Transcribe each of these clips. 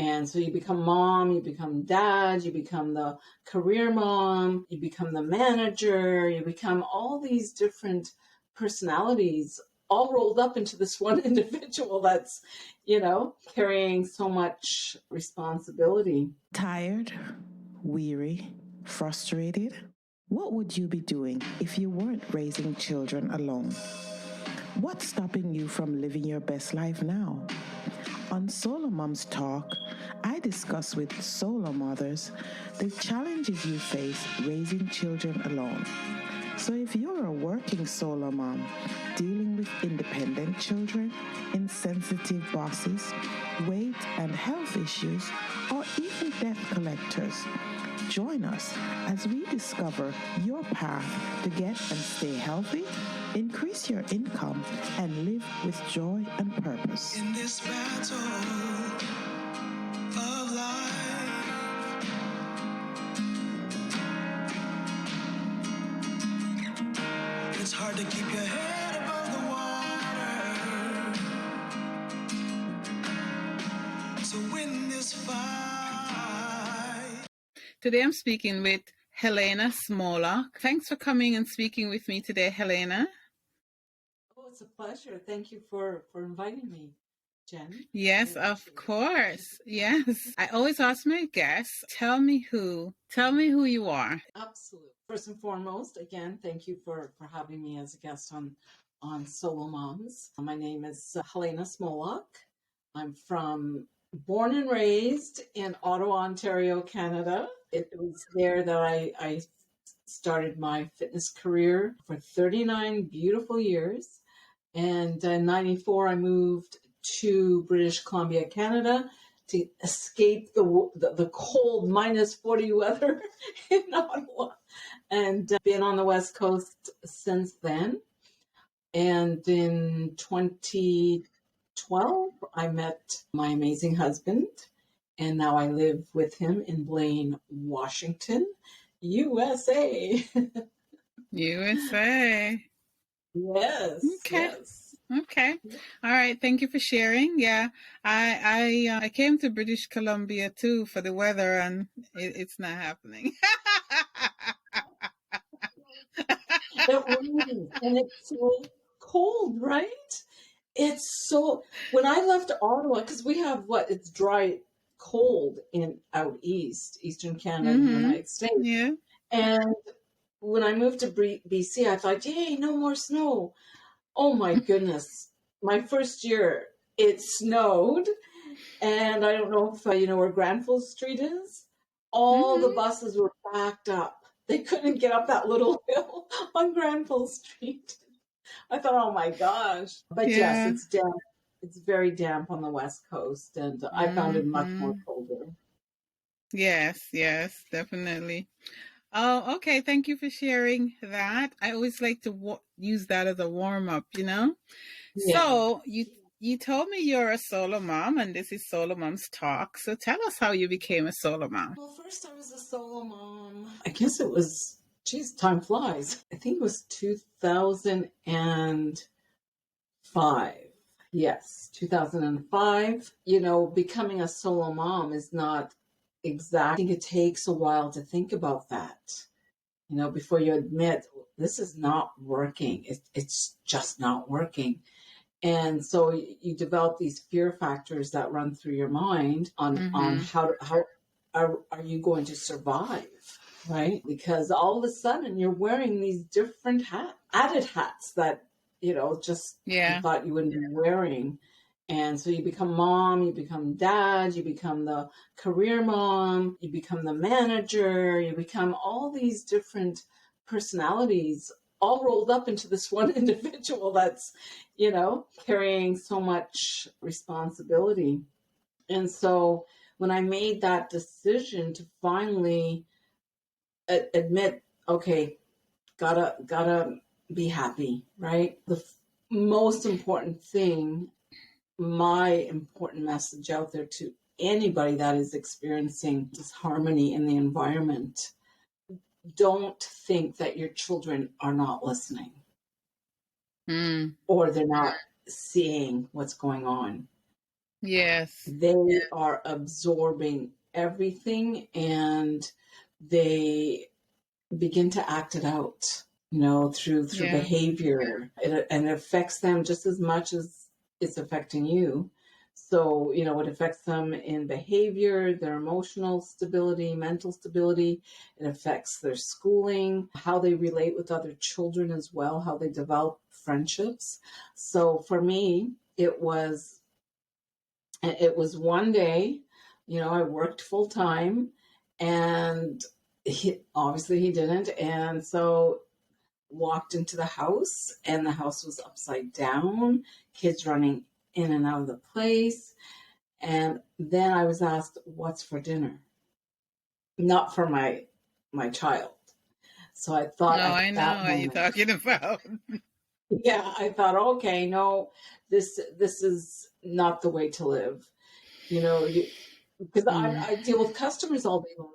And so you become mom, you become dad, you become the career mom, you become the manager, you become all these different personalities all rolled up into this one individual that's, carrying so much responsibility. Tired, weary, frustrated? What would you be doing if you weren't raising children alone? What's stopping you from living your best life now? On SoloMoms Talk, I discuss with solo mothers the challenges you face raising children alone. So if you're a working solo mom dealing with independent children, insensitive bosses, weight and health issues, or even debt collectors, join us as we discover your path to get and stay healthy, increase your income, and live with joy and purpose. In this battle of life, it's hard to keep your head above the water to win this fight. Today I'm speaking with Helena Smolock. Thanks for coming and speaking with me today, Helena. Oh, it's a pleasure. Thank you for inviting me, Jen. Yes, of course. Yes. I always ask my guests, tell me who you are. Absolutely. First and foremost, again, thank you for having me as a guest on SoloMoms. My name is Helena Smolock. I'm born and raised in Ottawa, Ontario, Canada. It was there that I started my fitness career for 39 beautiful years. And in 94, I moved to British Columbia, Canada, to escape the cold -40 weather in Ottawa, and been on the West Coast since then. And in 2012, I met my amazing husband, and now I live with him in Blaine, Washington, USA. USA. Yes. Okay. Yes. Okay. All right. Thank you for sharing. Yeah. I came to British Columbia too for the weather, and it's not happening. It rains and it's so cold, right? When I left Ottawa, because we have it's dry, cold out eastern Canada, in the United States. Yeah. And when I moved to BC, I thought, yay, no more snow. Oh my goodness. My first year, it snowed. And I don't know if you know where Granville Street is. All the buses were backed up. They couldn't get up that little hill on Granville Street. I thought, oh my gosh. But yes, it's damp. It's very damp on the West Coast. And I found it much more colder. Yes, definitely. Oh, okay. Thank you for sharing that. I always like to use that as a warm-up, Yeah. So you told me you're a solo mom, and this is SoloMoms Talk. So tell us how you became a solo mom. Well, first I was a solo mom. I guess it was, geez, time flies. I think it was 2005. Yes, 2005. Becoming a solo mom is not exact. I think it takes a while to think about that, before you admit this is not working. It's just not working. And so you develop these fear factors that run through your mind on how are you going to survive, right? Because all of a sudden you're wearing these different added hats that, you thought you wouldn't be wearing. And so you become mom, you become dad, you become the career mom, you become the manager, you become all these different personalities all rolled up into this one individual that's, carrying so much responsibility. And so when I made that decision to finally admit, okay, gotta be happy, right? The most important thing, my important message out there to anybody that is experiencing disharmony in the environment: don't think that your children are not listening or they're not seeing what's going on. Yes. They are absorbing everything, and they begin to act it out, through Yeah. behavior. And it affects them just as much as it's affecting you. So, it affects them in behavior, their emotional stability, mental stability. It affects their schooling, how they relate with other children as well, how they develop friendships. So for me, it was one day, I worked full time, and obviously he didn't. And so walked into the house, and the house was upside down, kids running in and out of the place. And then I was asked, "What's for dinner?" Not for my child. So I thought No, at I know that what you're moment, talking about. yeah, I thought, okay, no, this is not the way to live. Because Mm. I deal with customers all day long.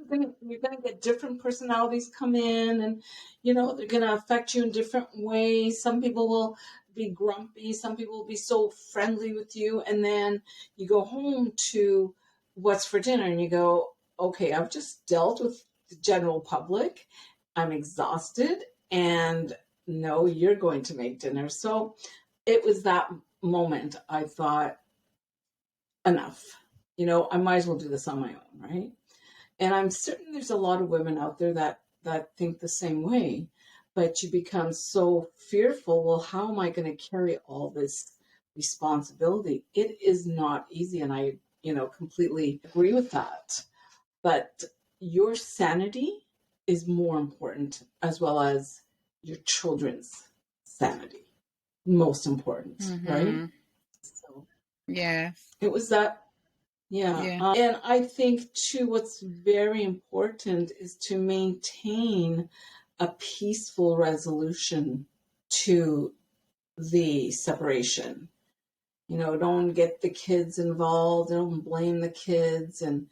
So you're gonna get different personalities come in, and they're gonna affect you in different ways. Some people will be grumpy, some people will be so friendly with you, and then you go home to what's for dinner, and you go, okay, I've just dealt with the general public. I'm exhausted, and no, you're going to make dinner. So it was that moment I thought, enough. I might as well do this on my own, right? And I'm certain there's a lot of women out there that think the same way, but you become so fearful. Well, how am I going to carry all this responsibility? It is not easy, and I, completely agree with that. But your sanity is more important, as well as your children's sanity. Most important, right? Mm-hmm. So Yes. it was that. Yeah. Yeah. And I think, too, what's very important is to maintain a peaceful resolution to the separation. Don't get the kids involved, don't blame the kids, and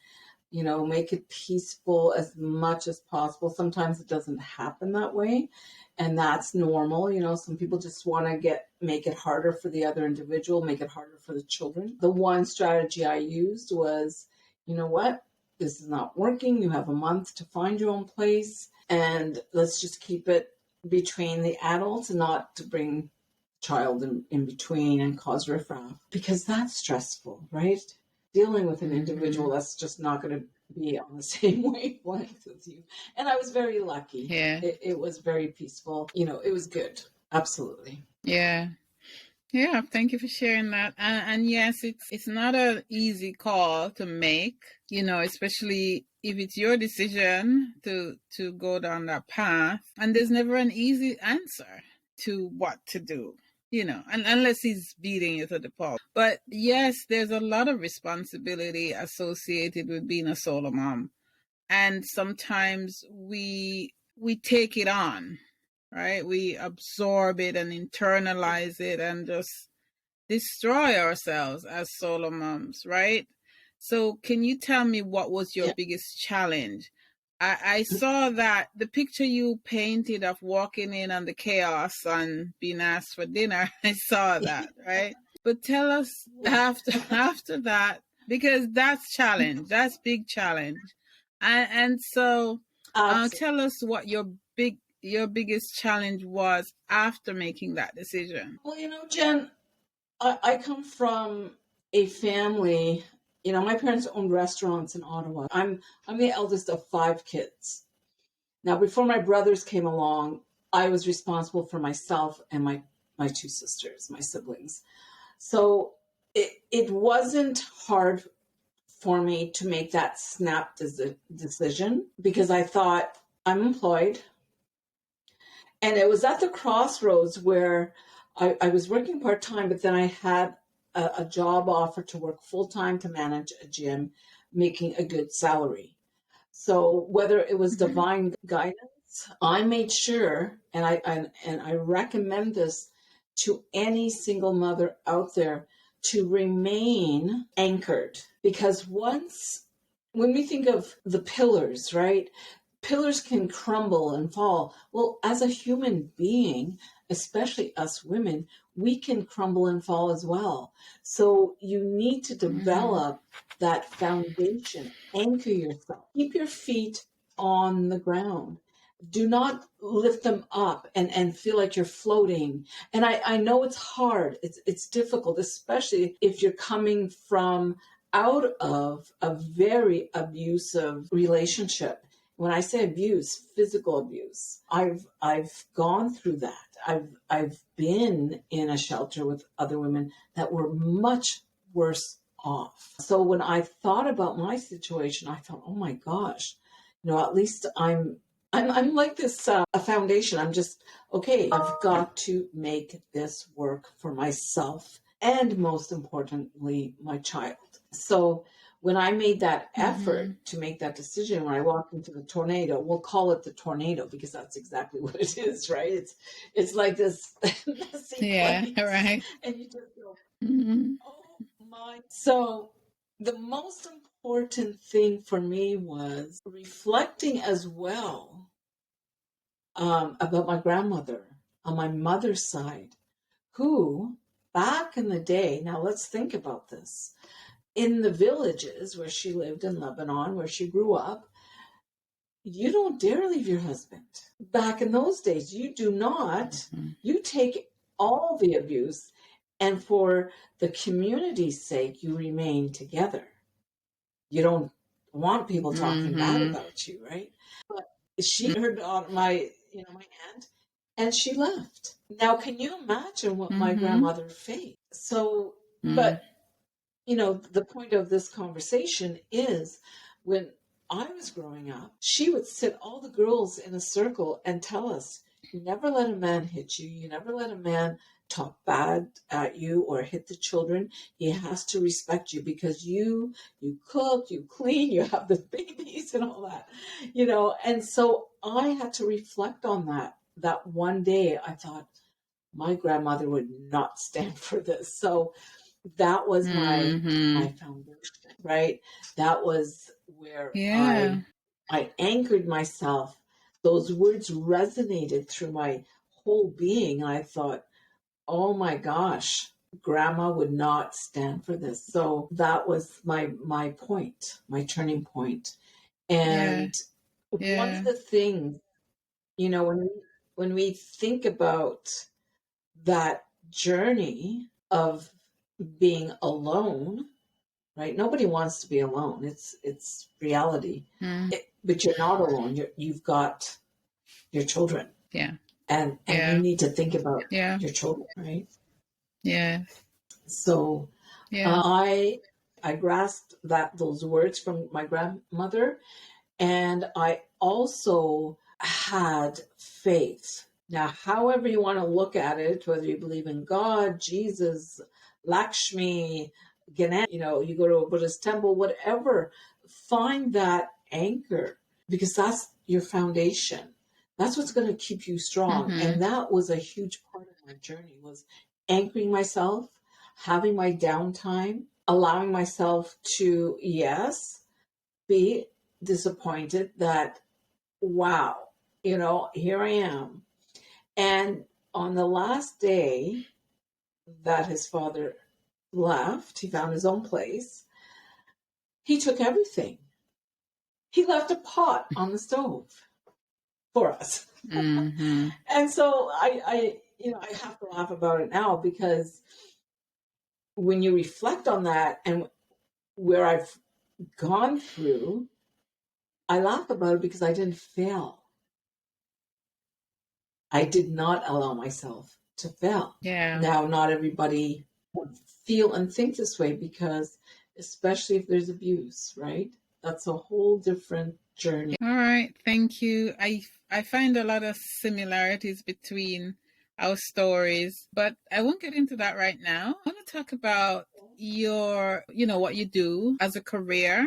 make it peaceful as much as possible. Sometimes it doesn't happen that way, and that's normal. Some people just want to make it harder for the other individual, make it harder for the children. The one strategy I used was, you know what? This is not working. You have a month to find your own place, and let's just keep it between the adults and not to bring child in between and cause riffraff, because that's stressful, right? Dealing with an Mm-hmm. individual that's just not going to be on the same wavelength with you. And I was very lucky. Yeah. It was very peaceful. It was good. Absolutely. Yeah. Yeah. Thank you for sharing that. And yes, it's not an easy call to make, especially if it's your decision to go down that path. And there's never an easy answer to what to do, and unless he's beating you to the pulp. But yes, there's a lot of responsibility associated with being a solo mom. And sometimes we take it on, right? We absorb it and internalize it and just destroy ourselves as solo moms, right? So can you tell me what was your Yeah. biggest challenge? I saw that the picture you painted of walking in on the chaos and being asked for dinner. I saw that, right? But tell us Yeah. after that, because that's challenge, that's big challenge. And so Absolutely. tell us what your biggest challenge was after making that decision. Well, Jen, I come from a family. My parents owned restaurants in Ottawa. I'm the eldest of 5 kids. Now, before my brothers came along, I was responsible for myself and my 2 sisters, my siblings. So it wasn't hard for me to make that snap decision, because I thought, I'm employed. And it was at the crossroads where I was working part time, but then I had a job offer to work full time to manage a gym, making a good salary. So whether it was Mm-hmm. divine guidance, I made sure, and I recommend this to any single mother out there, to remain anchored. Because when we think of the pillars, right? pillars can crumble and fall. Well, as a human being, especially us women, we can crumble and fall as well. So you need to develop that foundation, anchor yourself, keep your feet on the ground. Do not lift them up and feel like you're floating. And I know it's hard. It's difficult, especially if you're coming from out of a very abusive relationship. When I say abuse, physical abuse, I've gone through that. I've been in a shelter with other women that were much worse off. So when I thought about my situation, I thought, oh my gosh, at least I'm like this a foundation. I'm just okay. I've got to make this work for myself and most importantly, my child. So when I made that effort to make that decision, when I walked into the tornado, we'll call it the tornado because that's exactly what it is, right? It's like this messy place, right. and you just go, oh my. So the most important thing for me was reflecting as well about my grandmother on my mother's side, who back in the day, now let's think about this, in the villages where she lived in Lebanon, where she grew up, you don't dare leave your husband. Back in those days, you do not. You take all the abuse, and for the community's sake, you remain together. You don't want people talking bad about you, right? But she heard on my aunt, and she left. Now, can you imagine what my grandmother faced? So, but the point of this conversation is when I was growing up, she would sit all the girls in a circle and tell us, you never let a man hit you. You never let a man talk bad at you or hit the children. He has to respect you because you cook, you clean, you have the babies and all that, And so I had to reflect on that one day. I thought my grandmother would not stand for this. So that was my foundation, right? That was where I anchored myself. Those words resonated through my whole being. And I thought, oh my gosh, grandma would not stand for this. So that was my point, my turning point. And one of the things, when we think about that journey of being alone, right? Nobody wants to be alone. It's reality. But you're not alone. You've got your children. Yeah. And you need to think about your children, right? Yeah. So I grasped those words from my grandmother, and I also had faith. Now, however you want to look at it, whether you believe in God, Jesus, Lakshmi, Ganesh, you go to a Buddhist temple, whatever, find that anchor because that's your foundation. That's what's going to keep you strong. And that was a huge part of my journey, was anchoring myself, having my downtime, allowing myself to, yes, be disappointed that, wow, here I am. And on the last day that his father left, he found his own place. He took everything. He left a pot on the stove for us. And so I have to laugh about it now because when you reflect on that and where I've gone through, I laugh about it because I didn't fail. I did not allow myself to fail. Yeah. Now, not everybody would feel and think this way because, especially if there's abuse, right? That's a whole different journey. All right. Thank you. I find a lot of similarities between our stories, but I won't get into that right now. I want to talk about what you do as a career.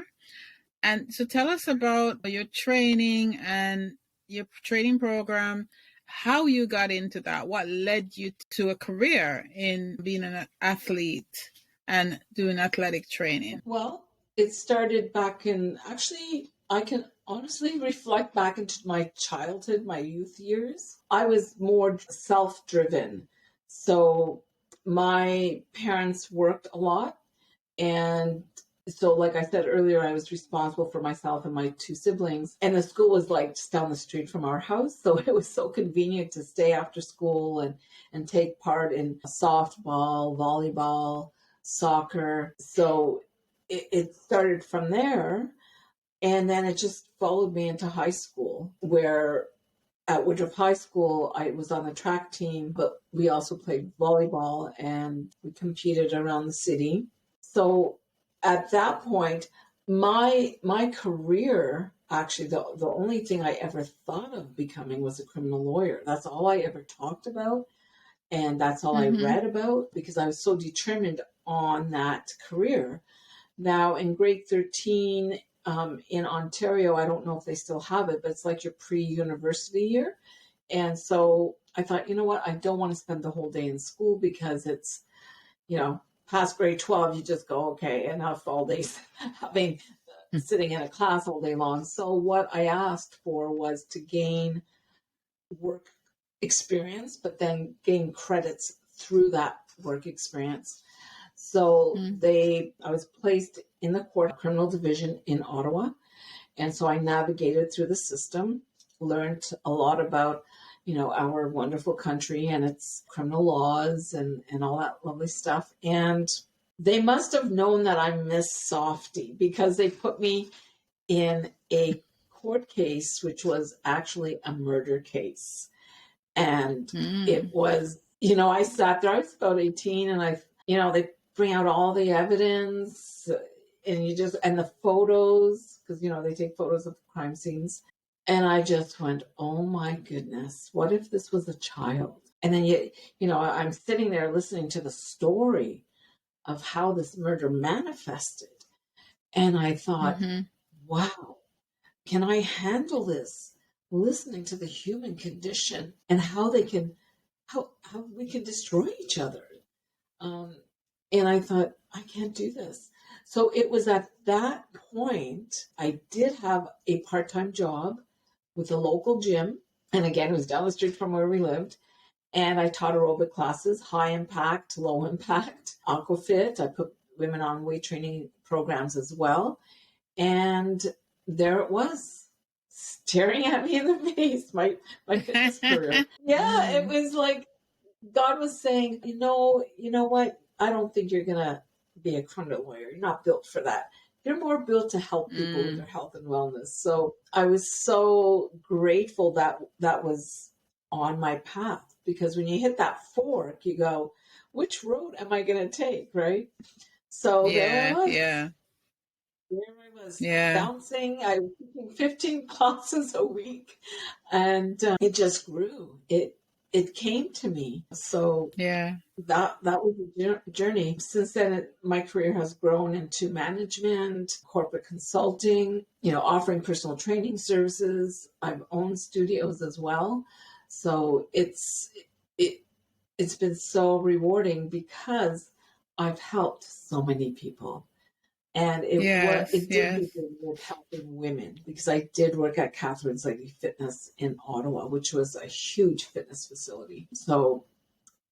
And so tell us about your training and your training program, how you got into that, what led you to a career in being an athlete and doing athletic training. Well, it started back in actually I can honestly reflect back into my childhood, my youth years. I was more self-driven. So my parents worked a lot, and so, like I said earlier, I was responsible for myself and my two siblings. And the school was like just down the street from our house. So it was so convenient to stay after school and take part in softball, volleyball, soccer. So it started from there. And then it just followed me into high school, where at Woodruff High School, I was on the track team, but we also played volleyball and we competed around the city. So at that point, my career, actually the only thing I ever thought of becoming was a criminal lawyer. That's all I ever talked about, and that's all I read about, because I was so determined on that career. Now in grade 13 in Ontario, I don't know if they still have it, but it's like your pre-university year. And so I thought, you know what, I don't want to spend the whole day in school, because it's, past grade 12, you just go, okay, enough all days having sitting in a class all day long. So what I asked for was to gain work experience, but then gain credits through that work experience. So I was placed in the court criminal division in Ottawa. And so I navigated through the system, learned a lot about, our wonderful country and its criminal laws and all that lovely stuff. And they must have known that I'm Miss Softy, because they put me in a court case, which was actually a murder case. And it was, I sat there, I was about 18, and they bring out all the evidence, and and the photos, because, they take photos of crime scenes. And I just went, oh my goodness, what if this was a child? And then, I'm sitting there listening to the story of how this murder manifested. And I thought, wow, can I handle this? Listening to the human condition and how we can destroy each other. And I thought, I can't do this. So it was at that point, I did have a part-time job with a local gym. And again, it was down the street from where we lived. And I taught aerobic classes, high impact, low impact, aquafit. I put women on weight training programs as well. And there it was, staring at me in the face, my fitness career. Yeah, it was like God was saying, you know what? I don't think you're going to be a criminal lawyer. You're not built for that. You're more built to help people with their health and wellness. So I was so grateful that that was on my path, because when you hit that fork, you go, which road am I going to take? Right. So there I was. Yeah. There I was bouncing. I was taking 15 classes a week, and it just grew. It came to me. So that was a journey. Since then, my career has grown into management, corporate consulting, offering personal training services. I've owned studios as well. So it's been so rewarding, because I've helped so many people. And it did begin with helping women, because I did work at Catherine's Lady Fitness in Ottawa, which was a huge fitness facility. So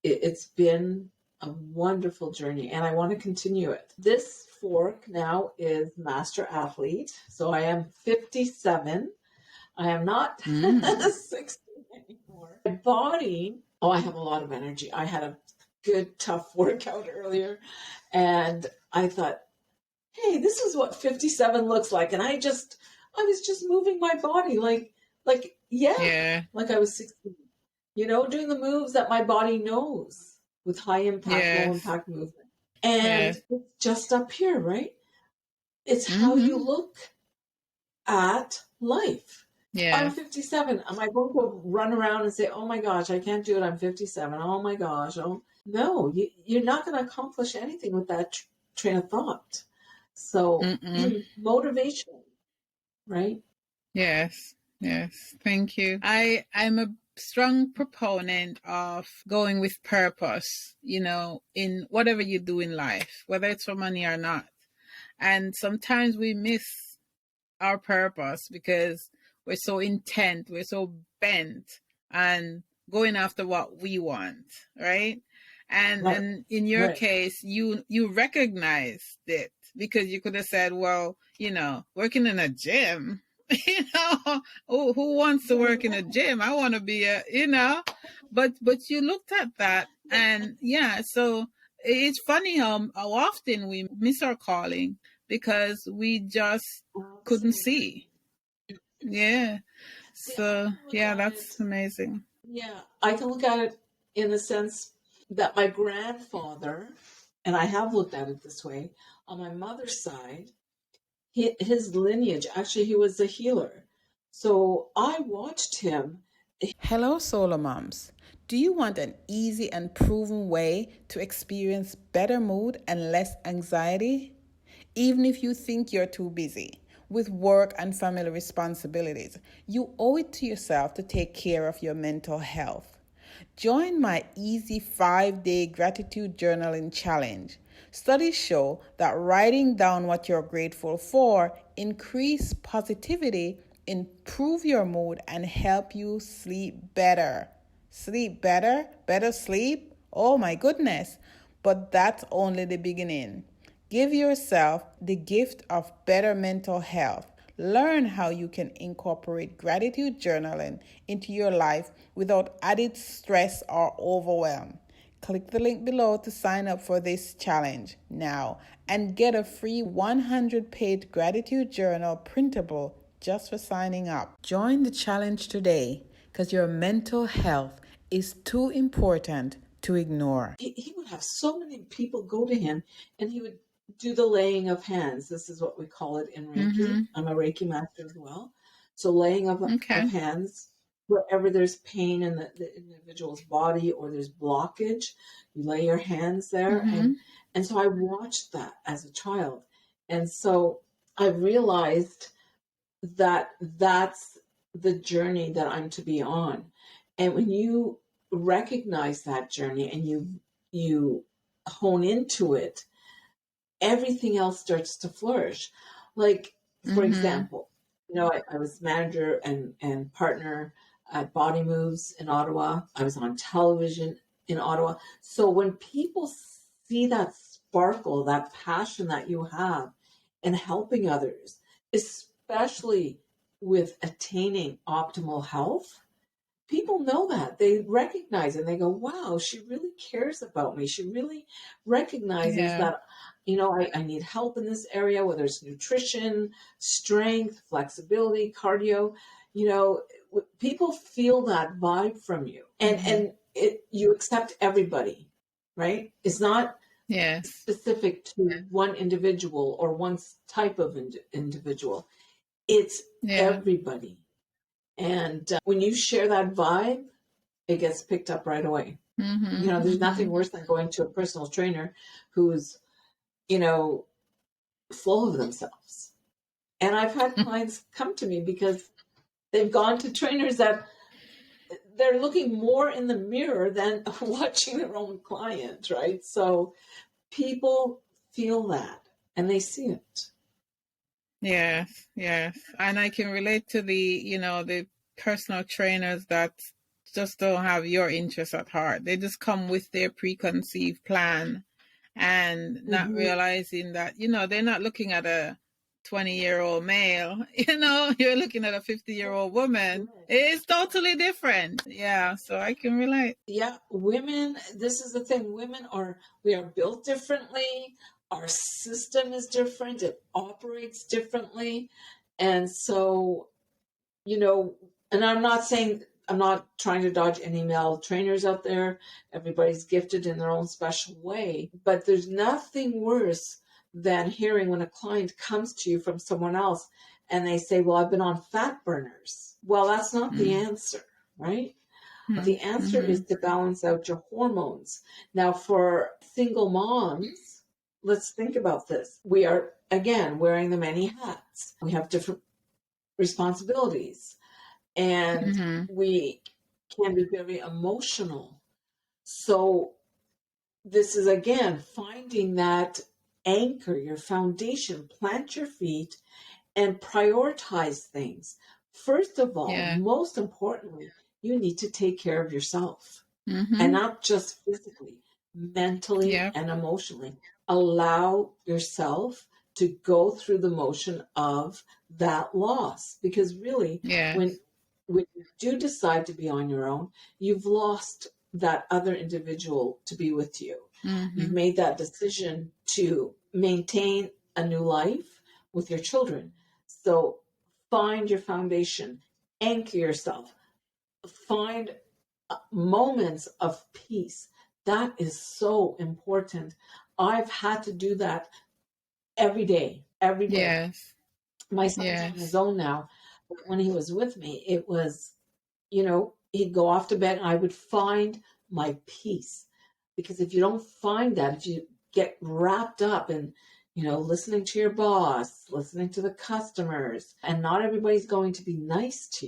it's been a wonderful journey, and I want to continue it. This fork now is Master Athlete. So I am 57. I am not 60 anymore. My body, I have a lot of energy. I had a good, tough workout earlier, and I thought, hey, this is what 57 looks like. And I was just moving my body like I was 16, doing the moves that my body knows, with high impact, low impact movement. And it's just up here, right? It's how you look at life. I'm 57. Am I going to run around and say, oh my gosh, I can't do it. I'm 57. Oh my gosh. Oh, no, you're not going to accomplish anything with that train of thought. So motivation, right? Yes. Thank you. I'm a strong proponent of going with purpose, in whatever you do in life, whether it's for money or not. And sometimes we miss our purpose because we're so intent, we're so bent and going after what we want, right? And in your case, you recognized it because you could have said, well, working in a gym, who wants to work in a gym? I want to be but you looked at that, and so it's funny how often we miss our calling because we just couldn't see. Yeah. So that's amazing. Yeah, I can look at it in the sense that my grandfather, and I have looked at it this way, on my mother's side, his lineage, actually, he was a healer. So I watched him. Hello, SoloMoms. Do you want an easy and proven way to experience better mood and less anxiety? Even if you think you're too busy with work and family responsibilities, you owe it to yourself to take care of your mental health. Join my easy 5-day gratitude journaling challenge. Studies show that writing down what you're grateful for increase positivity, improve your mood, and help you sleep better. Sleep better? Better sleep? Oh my goodness. But that's only the beginning. Give yourself the gift of better mental health. Learn how you can incorporate gratitude journaling into your life without added stress or overwhelm. Click the link below to sign up for this challenge now and get a free 100-page gratitude journal printable just for signing up. Join the challenge today because your mental health is too important to ignore. He would have so many people go to him, and he would do the laying of hands. This is what we call it in Reiki. Mm-hmm. I'm a Reiki master as well. So laying of hands, wherever there's pain in the individual's body or there's blockage, you lay your hands there. Mm-hmm. And so I watched that as a child. And so I realized that that's the journey that I'm to be on. And when you recognize that journey and you hone into it, everything else starts to flourish. Like, for example, I was manager and partner at Body Moves in Ottawa. I was on television in Ottawa. So when people see that sparkle, that passion that you have in helping others, especially with attaining optimal health, people know that. They recognize it and they go, wow, she really cares about me. She really recognizes that, I need help in this area, whether it's nutrition, strength, flexibility, cardio. People feel that vibe from you. And you accept everybody, right? It's not specific to one individual or one type of individual. It's everybody. And when you share that vibe, it gets picked up right away. Mm-hmm. There's nothing worse than going to a personal trainer who's, full of themselves. And I've had clients come to me because they've gone to trainers that they're looking more in the mirror than watching their own client, right? So people feel that and they see it. Yes. And I can relate to the personal trainers that just don't have your interests at heart. They just come with their preconceived plan and not realizing that, they're not looking at a 20-year-old male, you're looking at a 50-year-old woman. It's totally different. Yeah. So I can relate. Yeah. Women, this is the thing. We are built differently. Our system is different. It operates differently. And so, and I'm not trying to dodge any male trainers out there. Everybody's gifted in their own special way. But there's nothing worse than hearing when a client comes to you from someone else and they say, well, I've been on fat burners. Well, that's not the answer, right? The answer is to balance out your hormones. Now, for single moms, let's think about this. We are, again, wearing the many hats. We have different responsibilities. And we can be very emotional. So this is, again, finding that anchor, your foundation, plant your feet, and prioritize things. First of all, Yeah. most importantly, you need to take care of yourself, Mm-hmm. and not just physically, mentally Yep. and emotionally. Allow yourself to go through the motion of that loss, because really, Yes. when you do decide to be on your own, you've lost that other individual to be with you. Mm-hmm. You've made that decision to maintain a new life with your children. So find your foundation, anchor yourself, find moments of peace. That is so important. I've had to do that every day, every day. Yes. My son's on his own now, but when he was with me, it was, he'd go off to bed and I would find my peace. Because if you don't find that, if you get wrapped up in, listening to your boss, listening to the customers, and not everybody's going to be nice to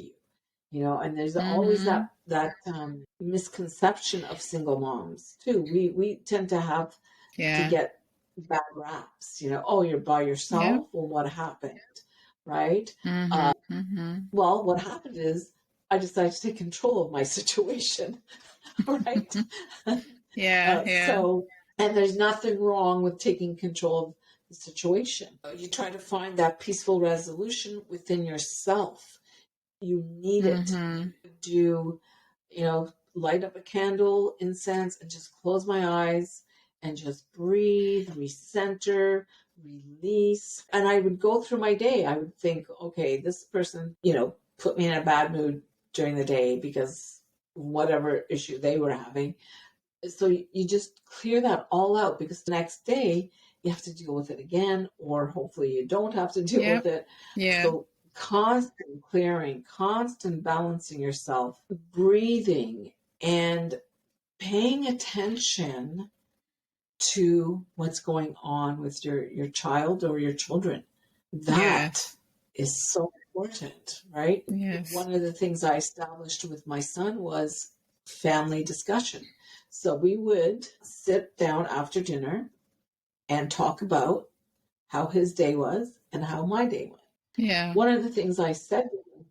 you, and there's always Mm-hmm. that misconception of single moms too. We tend to have to Yeah. get bad raps, oh, you're by Yep. yourself. Well, what happened? Right? Mm-hmm. Mm-hmm. Well, what happened is I decided to take control of my situation. Right? Yeah. Yeah. So, and there's nothing wrong with taking control of the situation. You try to find that peaceful resolution within yourself. You need it. Mm-hmm. Do, light up a candle, incense, and just close my eyes and just breathe, recenter, release. And I would go through my day. I would think, okay, this person, put me in a bad mood during the day because whatever issue they were having. So you just clear that all out, because the next day you have to deal with it again, or hopefully you don't have to deal Yep. with it. Yeah. So constant clearing, constant balancing yourself, breathing, and paying attention to what's going on with your child or your children. That Yes. is so important, right? Yes. One of the things I established with my son was family discussion. So we would sit down after dinner and talk about how his day was and how my day went. Yeah. One of the things I said to him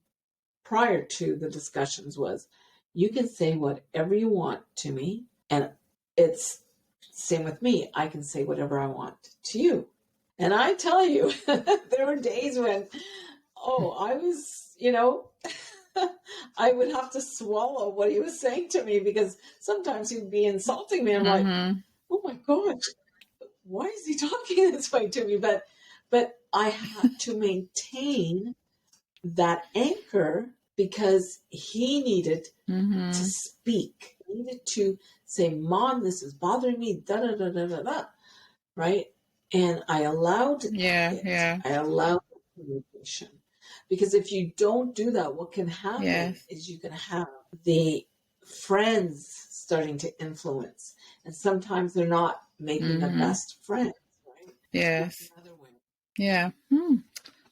prior to the discussions was, you can say whatever you want to me, and it's same with me. I can say whatever I want to you. And I tell you, there were days when, I was, I would have to swallow what he was saying to me, because sometimes he'd be insulting me. I'm like, Mm-hmm. oh my gosh, why is he talking this way to me? But I had to maintain that anchor, because he needed Mm-hmm. to speak. He needed to say, Mom, this is bothering me, da da da da da da. Right? And I allowed Yeah. it. Yeah. I allowed communication. Because if you don't do that, what can happen Yes. is you can have the friends starting to influence. And sometimes they're not making the Mm-hmm. best friends, right? Yes. That's another way. Yeah.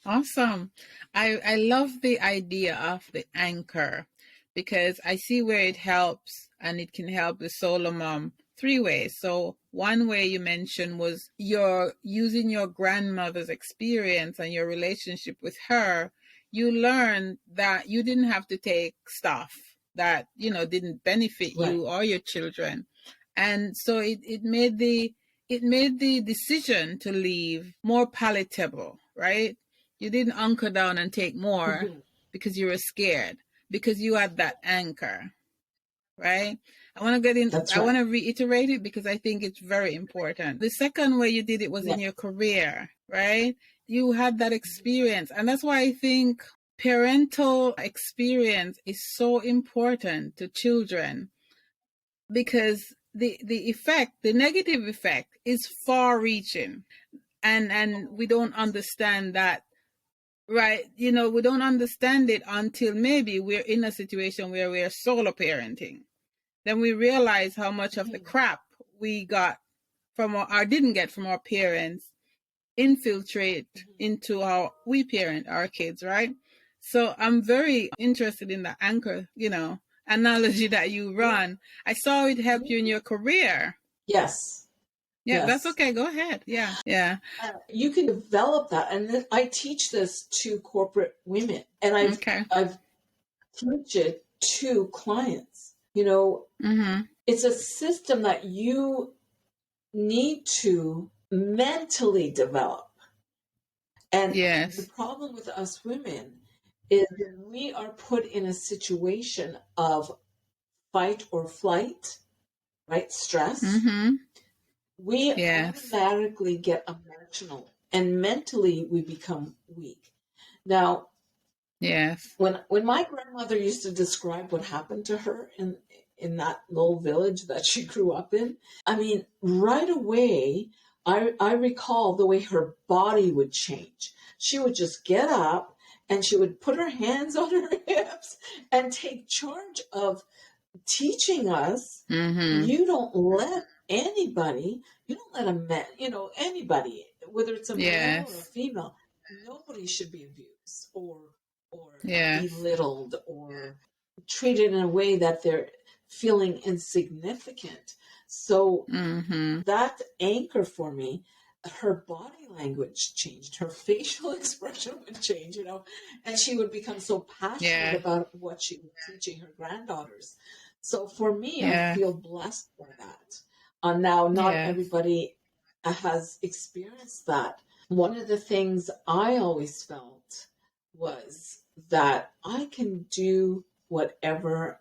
Awesome. I love the idea of the anchor, because I see where it helps, and it can help the solo mom three ways. So one way you mentioned was you're using your grandmother's experience and your relationship with her. You learned that you didn't have to take stuff that, didn't benefit Right. you or your children. And so it made the decision to leave more palatable, right? You didn't hunker down and take more because you were scared, because you had that anchor, right? I want to reiterate it, because I think it's very important. The second way you did it was in your career, right? You had that experience. And that's why I think parental experience is so important to children, because the negative effect is far reaching, and we don't understand that, right? We don't understand it until maybe we're in a situation where we're solo parenting. Then we realize how much of the crap we got from or didn't get from our parents infiltrate into how we parent our kids, right? So I'm very interested in the anchor, analogy that you run. I saw it help you in your career. Yes. Yeah, that's Yes. okay. Go ahead. Yeah. Yeah. You can develop that. And I teach this to corporate women, and I've teach it to clients. It's a system that you need to mentally develop. And the problem with us women is we are put in a situation of fight or flight, right? Stress. We automatically get emotional, and mentally we become weak. Now, when my grandmother used to describe what happened to her in that little village that she grew up in, I mean, right away, I recall the way her body would change. She would just get up and she would put her hands on her hips and take charge of teaching us, you don't let anybody, you don't let a man, anybody, whether it's a male or a female, nobody should be abused or belittled or treated in a way that they're feeling insignificant. So that anchor for me, her body language changed, her facial expression would change, and she would become so passionate about what she was teaching her granddaughters. So for me, I feel blessed by that. Now, not everybody has experienced that. One of the things I always felt was that I can do whatever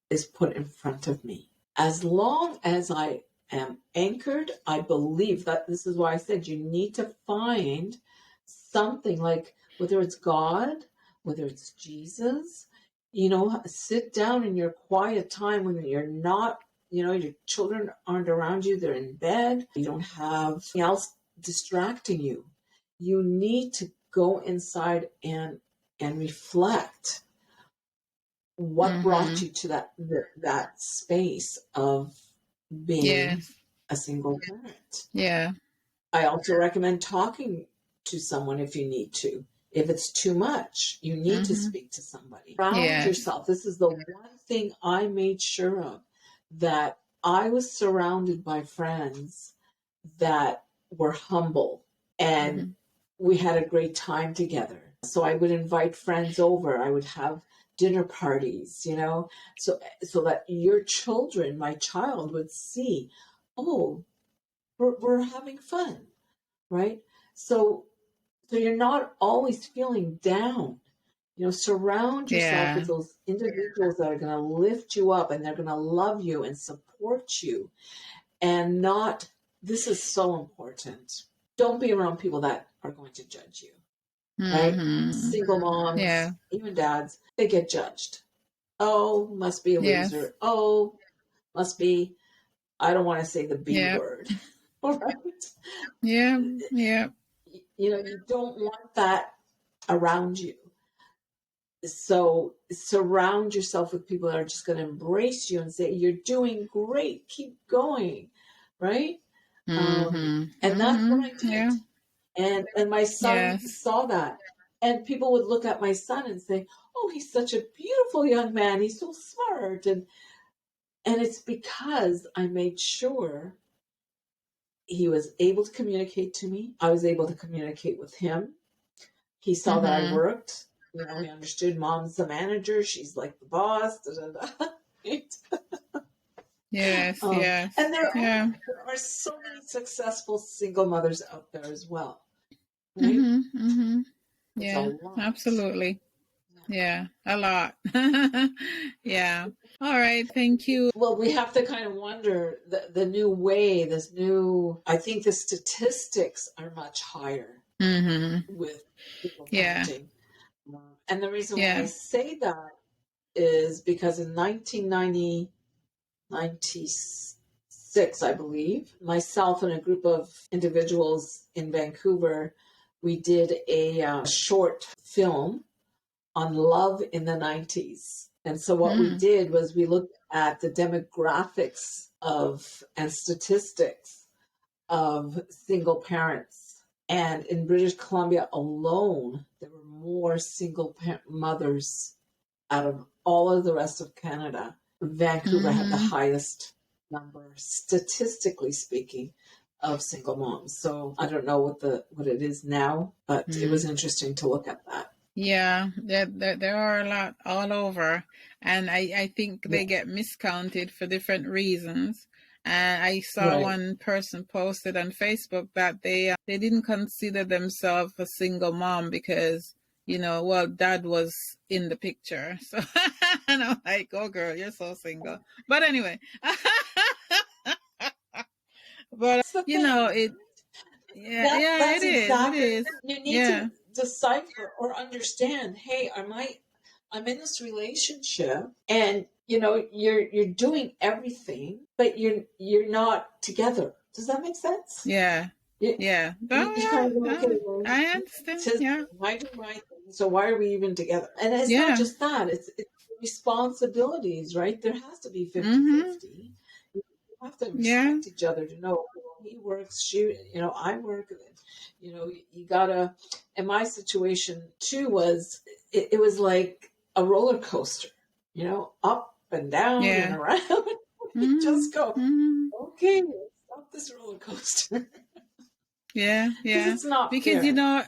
is put in front of me. As long as I am anchored, I believe that this is why I said you need to find something, like whether it's God, whether it's Jesus, sit down in your quiet time when you're not, your children aren't around you, they're in bed, you don't have anything else distracting you. You need to go inside and reflect what brought you to that space of being a single parent. I also recommend talking to someone if you need to. If it's too much, you need to speak to somebody. Surround yourself. This is the one thing I made sure of, that I was surrounded by friends that were humble, and we had a great time together. So I would invite friends over. I would have dinner parties, so that your children, my child, would see, oh, we're having fun, right? So you're not always feeling down. Surround yourself with those individuals that are going to lift you up, and they're going to love you and support you. And not, this is so important, don't be around people that are going to judge you, right? Single moms, even dads, they get judged. Oh, must be a loser. Oh, must be, I don't want to say the B word. All right. You don't want that around you. So surround yourself with people that are just going to embrace you and say, you're doing great, keep going, right? And that's what I did. And my son saw that. And people would look at my son and say, oh, he's such a beautiful young man, he's so smart. And it's because I made sure he was able to communicate to me. I was able to communicate with him. He saw that I worked. He understood mom's the manager. She's like the boss. Da, da, da. Right? And there are so many successful single mothers out there as well. Right? Yeah, absolutely. Yeah, a lot. Yeah. All right. Thank you. Well, we have to kind of wonder the new way, I think the statistics are much higher with single parenting. And the reason why I say that is because in 1996, I believe, myself and a group of individuals in Vancouver, we did a short film on love in the 90s. And so what we did was we looked at the demographics and statistics of single parents. And in British Columbia alone, there were more single mothers out of all of the rest of Canada. Vancouver had the highest number, statistically speaking, of single moms. So I don't know what it is now, but it was interesting to look at that. Yeah, there are a lot all over, and I think they get miscounted for different reasons. And I saw one person posted on Facebook that they didn't consider themselves a single mom because, well, dad was in the picture. So and I'm like, oh girl, you're so single. But anyway, but it. Yeah, That's it exactly is. you need to decipher or understand. Hey, I'm in this relationship, and you're doing everything, but you're not together. Does that make sense? Yeah. You kind of look at it. I understand. Says, yeah. I do my thing, so why are we even together? And it's not just that; it's responsibilities, right? There has to be 50-50. You have to respect each other to know he works, I work. You gotta. And my situation too was it was like a roller coaster, up and down and around. You just go, okay, stop this roller coaster. Yeah. It's not because fair.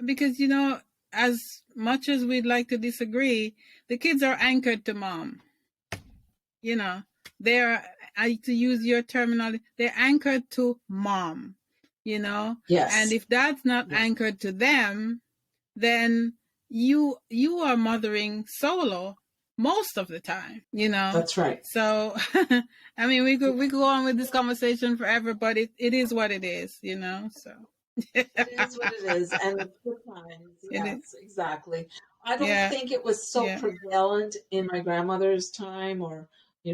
Because as much as we'd like to disagree, the kids are anchored to mom. They're, to use your terminology, they're anchored to mom. Yes. And if that's not anchored to them, then you are mothering solo most of the time. That's right. So I mean, we could go on with this conversation forever, but it is what it is. So it is what it is, and the good times. Yes, exactly. I don't think it was so prevalent in my grandmother's time, or I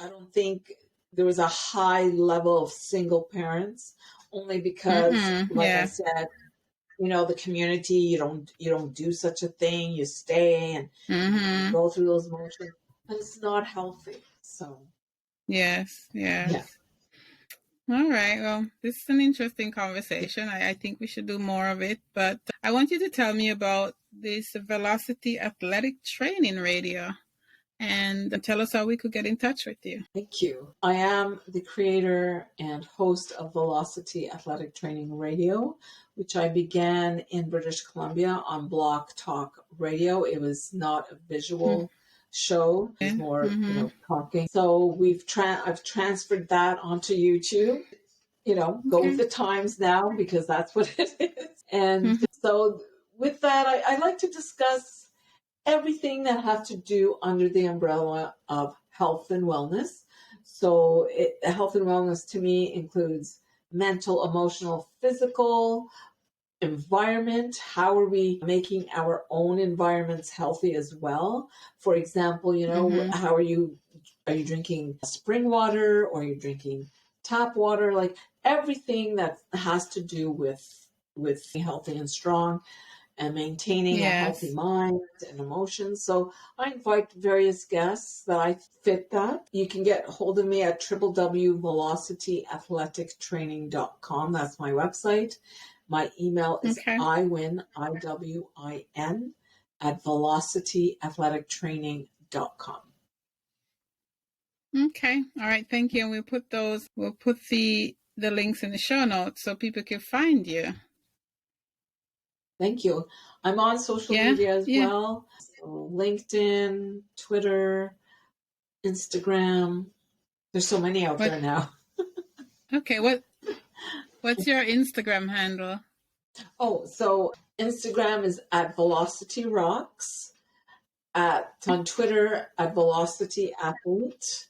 don't think there was a high level of single parents, only because, I said, the community, you don't do such a thing. You stay and you go through those motions, but it's not healthy. So yes. Yeah. All right. Well, this is an interesting conversation. I think we should do more of it. But I want you to tell me about this Velocity Athletic Training Radio and tell us how we could get in touch with you. Thank you. I am the creator and host of Velocity Athletic Training Radio, which I began in British Columbia on Block Talk Radio. It was not a visual show. It was more, talking. So I've transferred that onto YouTube. Go with the times now, because that's what it is. And so with that, I like to discuss everything that has to do under the umbrella of health and wellness. So health and wellness to me includes mental, emotional, physical, environment. How are we making our own environments healthy as well? For example, how are you drinking spring water, or are you drinking tap water? Like everything that has to do with being healthy and strong and maintaining a healthy mind and emotions. So I invite various guests that I fit that. You can get hold of me at www.velocityathletictraining.com. That's my website. My email is iwin, IWIN, at velocityathletictraining.com. Okay. All right. Thank you. And we'll put the links in the show notes so people can find you. Thank you. I'm on social media as well. So LinkedIn, Twitter, Instagram. There's so many out there now. Okay. What's your Instagram handle? Oh, so Instagram is at Velocity Rocks. On Twitter at Velocity Athlete.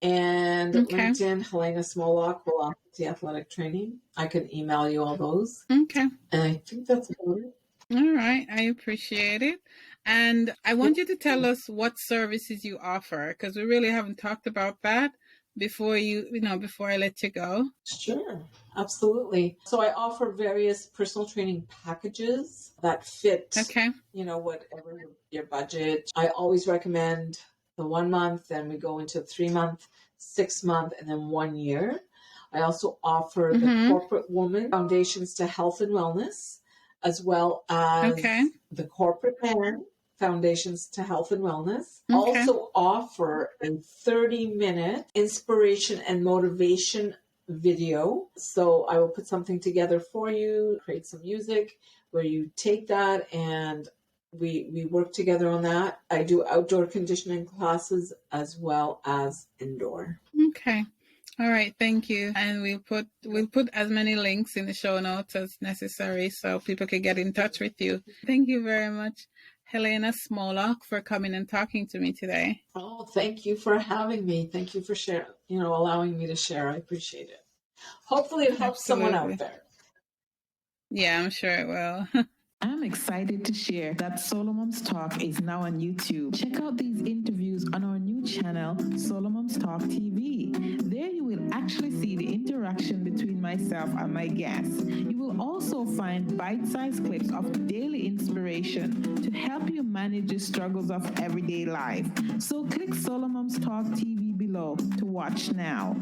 And LinkedIn, Helena Smolock, Velocity Athletic Training. I can email you all those. Okay. And I think that's about it. All right. I appreciate it. And I want you to tell us what services you offer, because we really haven't talked about that before before I let you go. Sure. Absolutely. So I offer various personal training packages that fit, whatever your budget. I always recommend the 1 month, then we go into 3 month, 6 month, and then 1 year. I also offer the Corporate Woman Foundations to Health and Wellness, as well as the Corporate Man Foundations to Health and Wellness. Also offer a 30-minute inspiration and motivation video. So I will put something together for you, create some music where you take that and we work together on that. I do outdoor conditioning classes as well as indoor. Okay. All right, thank you. And we'll put as many links in the show notes as necessary so people can get in touch with you. Thank you very much, Helena Smolock, for coming and talking to me today. Oh, thank you for having me. Thank you for allowing me to share. I appreciate it. Hopefully it helps someone out there. Yeah, I'm sure it will. I'm excited to share that SoloMoms Talk is now on YouTube. Check out these interviews on our new channel, SoloMoms Talk TV. There you will actually see the interaction between myself and my guests. You will also find bite-sized clips of daily inspiration to help you manage the struggles of everyday life. So click SoloMoms Talk TV below to watch now.